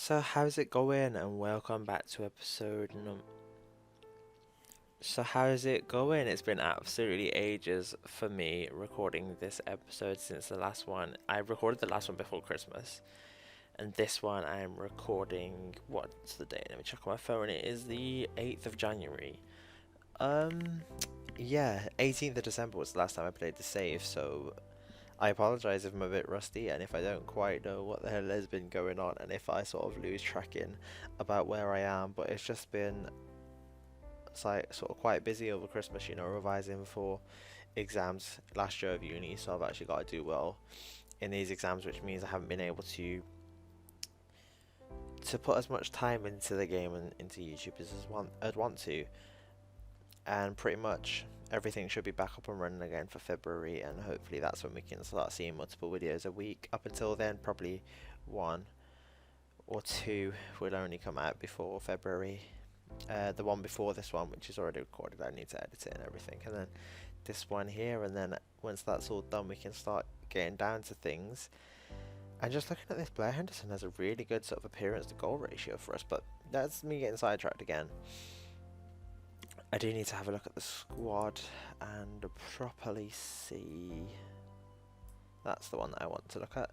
So how's it going? And welcome back to episode num. So how's it going? It's been absolutely ages for me recording this episode since the last one. I recorded the last one before Christmas, and this one I'm recording. What's the date? Let me check on my phone. It is the 8th of January. Um, yeah, 18th of December was the last time I played the save, so I apologize if I'm a bit rusty and if I don't quite know what the hell has been going on and if I sort of lose tracking about where I am, but it's just been like sort of quite busy over Christmas, revising for exams last year of uni, so I've actually got to do well in these exams, which means I haven't been able to put as much time into the game and into YouTube as I'd want to, and pretty much everything should be back up and running again for February, and hopefully that's when we can start seeing multiple videos a week. Up until then, probably one or two will only come out before February. The one before this one, which is already recorded, I need to edit it and everything, and then this one here, and then once that's all done we can start getting down to things. And just looking at this, Blair Henderson has a really good sort of appearance to goal ratio for us, but that's me getting sidetracked again. I do need to have a look at the squad and properly see. That's the one that I want to look at.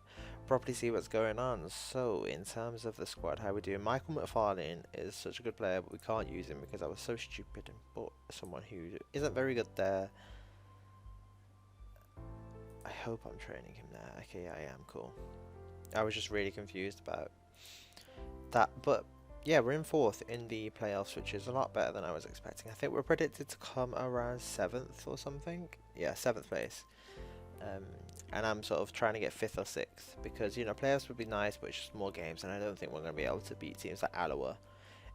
Properly see what's going on. So, in terms of the squad, how we doing? Michael McFarlane is such a good player, but we can't use him because I was so stupid and bought someone who isn't very good there. I hope I'm training him there. Okay, I am. Cool. I was just really confused about that, but yeah, we're in fourth in the playoffs, which is a lot better than I was expecting. I think we're predicted to come around 7th or something. Yeah, 7th place. And I'm sort of trying to get 5th or 6th because, playoffs would be nice, but it's just more games, and I don't think we're going to be able to beat teams like Alloa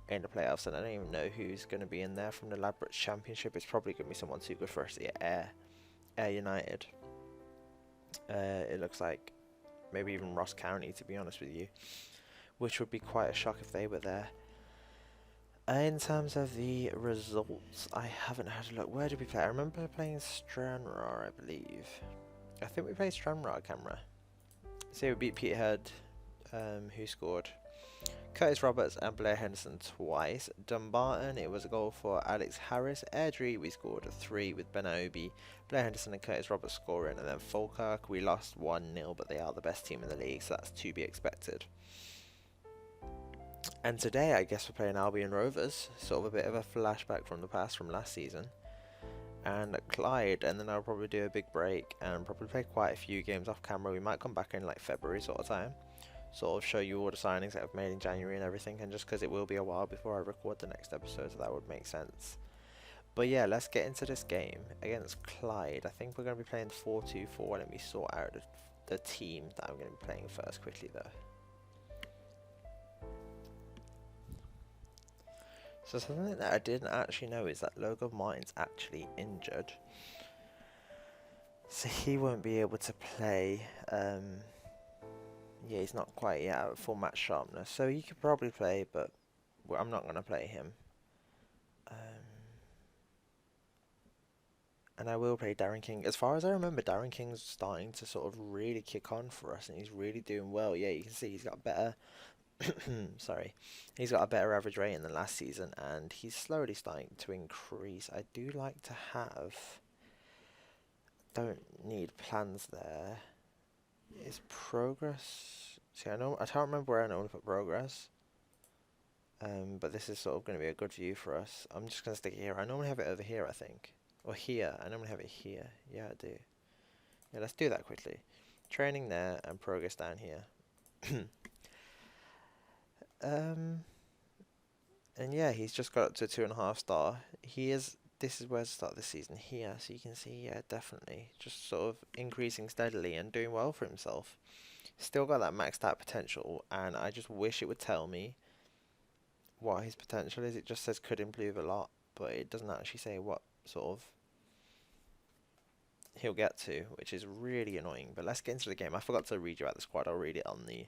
in the playoffs, and I don't even know who's going to be in there from the Ladbrokes Championship. It's probably going to be someone too good for us to get Air United. It looks like maybe even Ross County, to be honest with you, which would be quite a shock if they were there. In terms of the results, I haven't had a look. Where did we play? I remember playing Stranraer, I believe. I think we played Stranraer camera. So we beat Peterhead, who scored Curtis Roberts and Blair Henderson twice. Dumbarton, it was a goal for Alex Harris. Airdrie, we scored 3 with Ben Obi, Blair Henderson and Curtis Roberts scoring. And then Falkirk, we lost 1-0, but they are the best team in the league, so that's to be expected. And today, I guess we're playing Albion Rovers, sort of a bit of a flashback from the past from last season. And Clyde, and then I'll probably do a big break and probably play quite a few games off camera. We might come back in like February sort of time, sort of show you all the signings that I've made in January and everything, and just because it will be a while before I record the next episode, so that would make sense. But yeah, let's get into this game against Clyde. I think we're going to be playing 4-2-4. Let me sort out the team that I'm going to be playing first quickly though. So something that I didn't actually know is that Logan Martin's actually injured, so he won't be able to play. Yeah, he's not quite yet at full match sharpness, so he could probably play, but I'm not going to play him. And I will play Darren King. As far as I remember, Darren King's starting to sort of really kick on for us, and he's really doing well. Yeah, you can see he's got better. Sorry, he's got a better average rating than last season, and he's slowly starting to increase. I do like to have. Don't need plans there. Is progress? See, I can't remember where I normally put progress. But this is sort of going to be a good view for us. I'm just going to stick it here. I normally have it over here, I think, or here. I normally have it here. Yeah, I do. Yeah, let's do that quickly. Training there and progress down here. And yeah, he's just got up to 2.5 star. This is where to start this season here, so you can see, yeah, definitely just sort of increasing steadily and doing well for himself. Still got that maxed out potential, and I just wish it would tell me what his potential is. It just says could improve a lot, but it doesn't actually say what sort of he'll get to, which is really annoying. But let's get into the game. I forgot to read you out the squad. I'll read it on the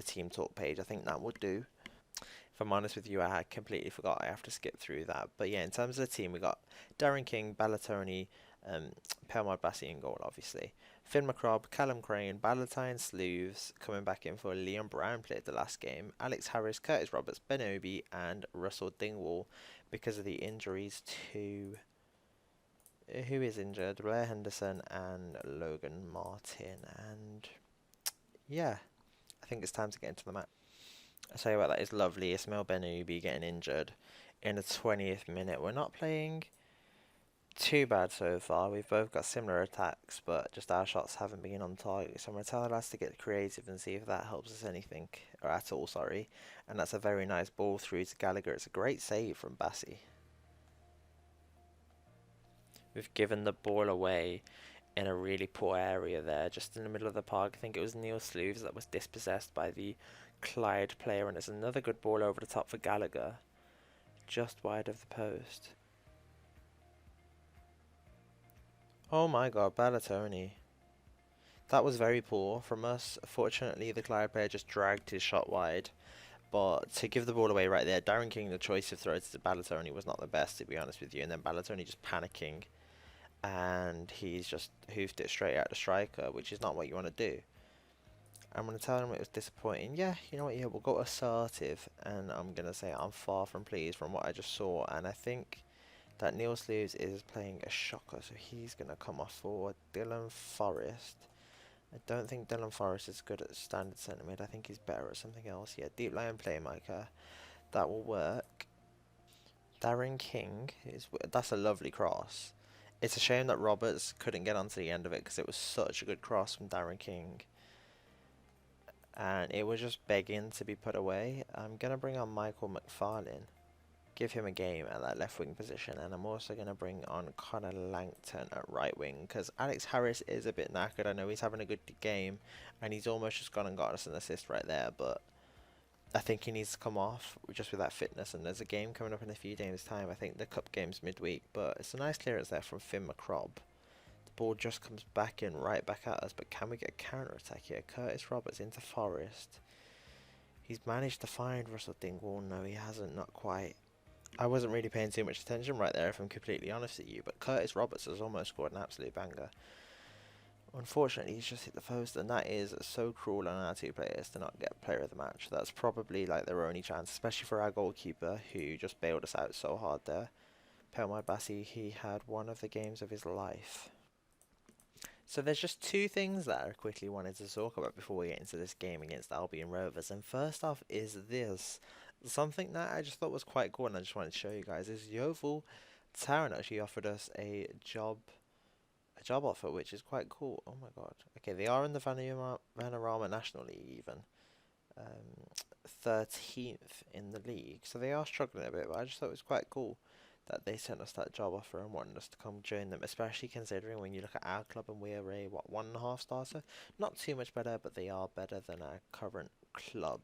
team talk page. I think that would do. If I'm honest with you, I had completely forgot. I have to skip through that. But yeah, in terms of the team, we got Darren King, Ballatoni, Pelmod Bassey in goal, obviously. Finn McCrobb, Callum Crane, Ballantyne Sleeves coming back in for Liam Brown played the last game. Alex Harris, Curtis Roberts, Ben Obi, and Russell Dingwall because of the injuries to who is injured? Blair Henderson and Logan Martin. And yeah, I think it's time to get into the match. I'll tell you what, that is lovely. Ismail Benoubi getting injured in the 20th minute. We're not playing too bad so far. We've both got similar attacks, but just our shots haven't been on target. So I'm going to tell the lads to get creative and see if that helps us anything, or at all, sorry. And that's a very nice ball through to Gallagher. It's a great save from Bassey. We've given the ball away in a really poor area there, just in the middle of the park. I think it was Neil Sleeves that was dispossessed by the Clyde player, and it's another good ball over the top for Gallagher, just wide of the post. Oh my god, Ballatoni. That was very poor from us. Fortunately, the Clyde player just dragged his shot wide. But to give the ball away right there, Darren King, the choice of throws to Ballatoni was not the best, to be honest with you. And then Ballatoni just panicking. And he's just hoofed it straight out the striker, which is not what you want to do. I'm going to tell him it was disappointing. Yeah, you know what, yeah, we'll go assertive. And I'm going to say I'm far from pleased from what I just saw. And I think that Neil Sleeves is playing a shocker, so he's going to come off for Dylan Forrest. I don't think Dylan Forrest is good at standard centre mid. I think he's better at something else. Yeah, deep line playmaker. That will work. Darren King, that's a lovely cross. It's a shame that Roberts couldn't get onto the end of it because it was such a good cross from Darren King. And it was just begging to be put away. I'm going to bring on Michael McFarlane. Give him a game at that left wing position, and I'm also going to bring on Connor Langton at right wing because Alex Harris is a bit knackered. I know he's having a good game and he's almost just gone and got us an assist right there, but I think he needs to come off just with that fitness. And there's a game coming up in a few days time. I think the cup game's midweek, but it's a nice clearance there from Finn McCrobb. The ball just comes back in, right back at us, but can we get a counter attack here? Curtis Roberts into Forrest. He's managed to find Russell Dingwall. No, he hasn't, not quite. I wasn't really paying too much attention right there, if I'm completely honest with you, but Curtis Roberts has almost scored an absolute banger. Unfortunately, he's just hit the post, and that is so cruel on our two players to not get player of the match. That's probably like their only chance, especially for our goalkeeper, who just bailed us out so hard there. Pelmod Bassey, he had one of the games of his life. So there's just two things that I quickly wanted to talk about before we get into this game against Albion Rovers, and first off is this. Something that I just thought was quite cool and I just wanted to show you guys is Yeovil Town actually offered us a job offer, which is quite cool. Oh my god. Okay, they are in the Vanarama National League even. 13th in the league. So they are struggling a bit, but I just thought it was quite cool that they sent us that job offer and wanted us to come join them, especially considering when you look at our club and we're a 1.5 star, so not too much better, but they are better than our current club.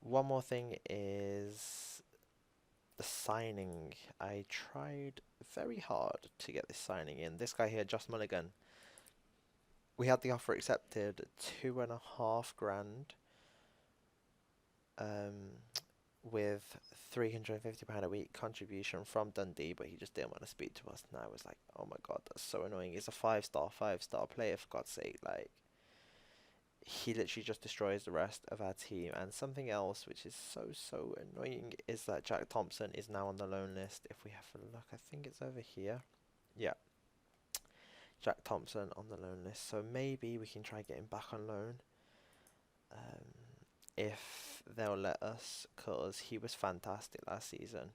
One more thing is the signing. I tried very hard to get this signing in. This guy here, Josh Mulligan. We had the offer accepted, £2.5 grand, with £350 a week contribution from Dundee, but he just didn't want to speak to us. And I was like, oh my god, that's so annoying. He's a five-star player, for God's sake. Like, he literally just destroys the rest of our team. And something else which is so annoying is that Jack Thompson is now on the loan list. If we have a look, I think it's over here. Yeah, Jack Thompson on the loan list, so maybe we can try getting back on loan if they'll let us, because he was fantastic last season.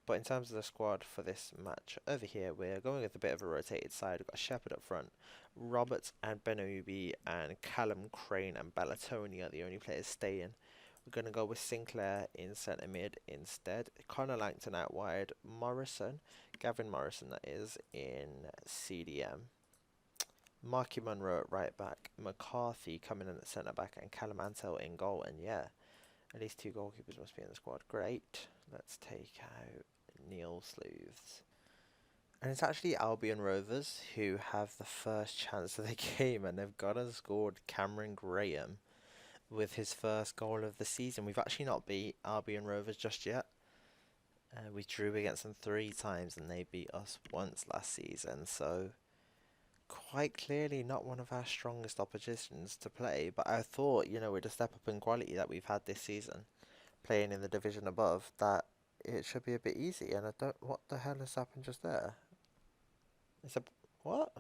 But in terms of the squad for this match over here, we're going with a bit of a rotated side. We've got Shepherd up front, Roberts and Benoubi and Callum Crane and Ballatoni are the only players staying. We're going to go with Sinclair in centre mid instead, Connor Langton out wide, Gavin Morrison that is, in CDM, Marky Munro at right back, McCarthy coming in at centre back, and Callum Ansell in goal. And yeah, at least 2 goalkeepers must be in the squad. Great. Let's take out Neil Sleeves. And it's actually Albion Rovers who have the first chance of the game, and they've gone and scored Cameron Graham with his first goal of the season. We've actually not beat Albion Rovers just yet. We drew against them 3 times and they beat us once last season, so quite clearly not one of our strongest oppositions to play. But I thought, with the step up in quality that we've had this season, playing in the division above, that it should be a bit easy. And I don't. What the hell has happened just there? It's a what?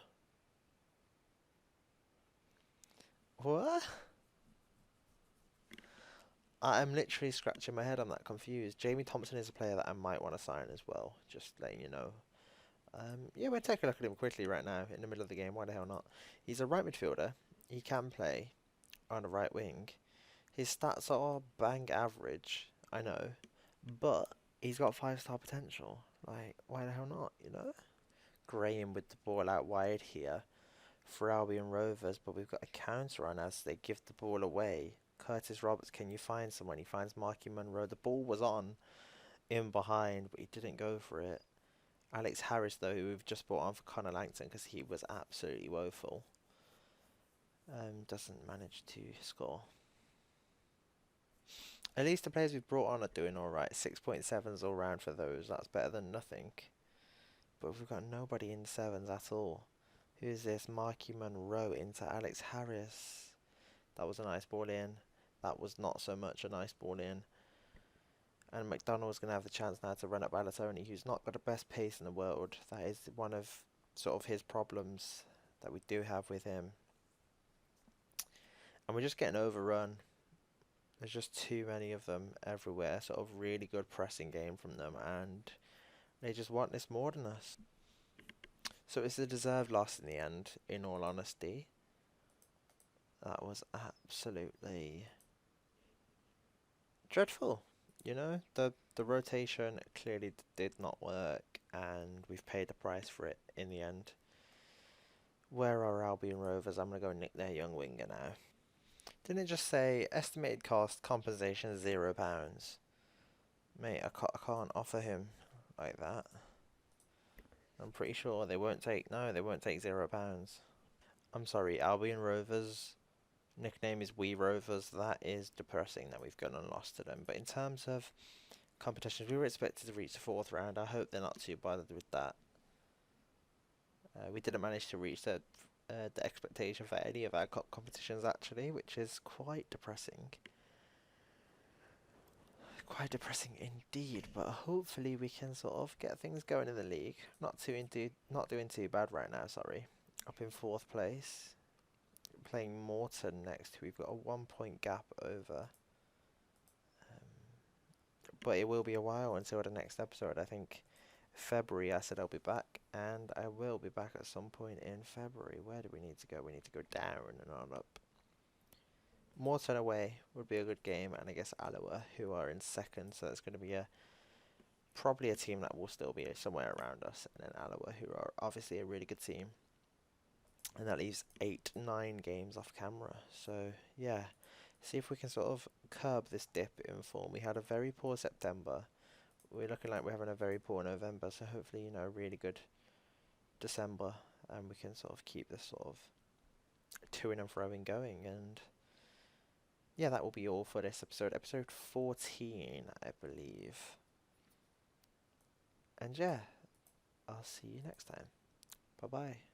What? I'm literally scratching my head. I'm that confused. Jamie Thompson is a player that I might want to sign as well. Just letting you know. Yeah, we'll take a look at him quickly right now in the middle of the game. Why the hell not? He's a right midfielder. He can play on the right wing. His stats are bang average, I know, but he's got 5-star potential. Like, why the hell not? Graham with the ball out wide here for Albion Rovers, but we've got a counter on as they give the ball away. Curtis Roberts, can you find someone? He finds Marky Monroe. The ball was on in behind, but he didn't go for it. Alex Harris, though, who we've just brought on for Connor Langton because he was absolutely woeful, doesn't manage to score. At least the players we've brought on are doing alright. 6.7s all round for those. That's better than nothing. But we've got nobody in 7s at all. Who's this? Marky Monroe into Alex Harris. That was a nice ball in. That was not so much a nice ball in. And McDonald's going to have the chance now to run up Balatoni, who's not got the best pace in the world. That is one of sort of his problems that we do have with him. And we're just getting overrun. There's just too many of them everywhere. Sort of really good pressing game from them, and they just want this more than us. So it's a deserved loss in the end, in all honesty. That was absolutely dreadful. The rotation clearly did not work, and we've paid the price for it in the end. Where are Albion Rovers? I'm going to go nick their young winger now. Didn't it just say estimated cost compensation £0? Mate, I can't offer him like that. I'm pretty sure they won't take. No, they won't take £0. I'm sorry, Albion Rovers. Nickname is We Rovers. That is depressing that we've gone and lost to them. But in terms of competitions, we were expected to reach the 4th round. I hope they're not too bothered with that. We didn't manage to reach the expectation for any of our competitions actually, which is quite depressing. Quite depressing indeed, but hopefully we can sort of get things going in the league. Not doing too bad right now, sorry. Up in 4th place. Playing Morton next. We've got a 1-point gap over. But it will be a while until the next episode. I think February I said I'll be back, and I will be back at some point in February. Where do we need to go? We need to go down and on up. Morton away would be a good game, and I guess Alloa, who are in 2nd, so it's going to be probably a team that will still be somewhere around us, and then Alloa, who are obviously a really good team. And that leaves 8-9 games off camera. So yeah, see if we can sort of curb this dip in form. We had a very poor September. We're looking like we're having a very poor November. So hopefully, a really good December, and we can sort of keep this sort of to-ing and fro-ing going. And yeah, that will be all for this episode. Episode 14, I believe. And yeah, I'll see you next time. Bye-bye.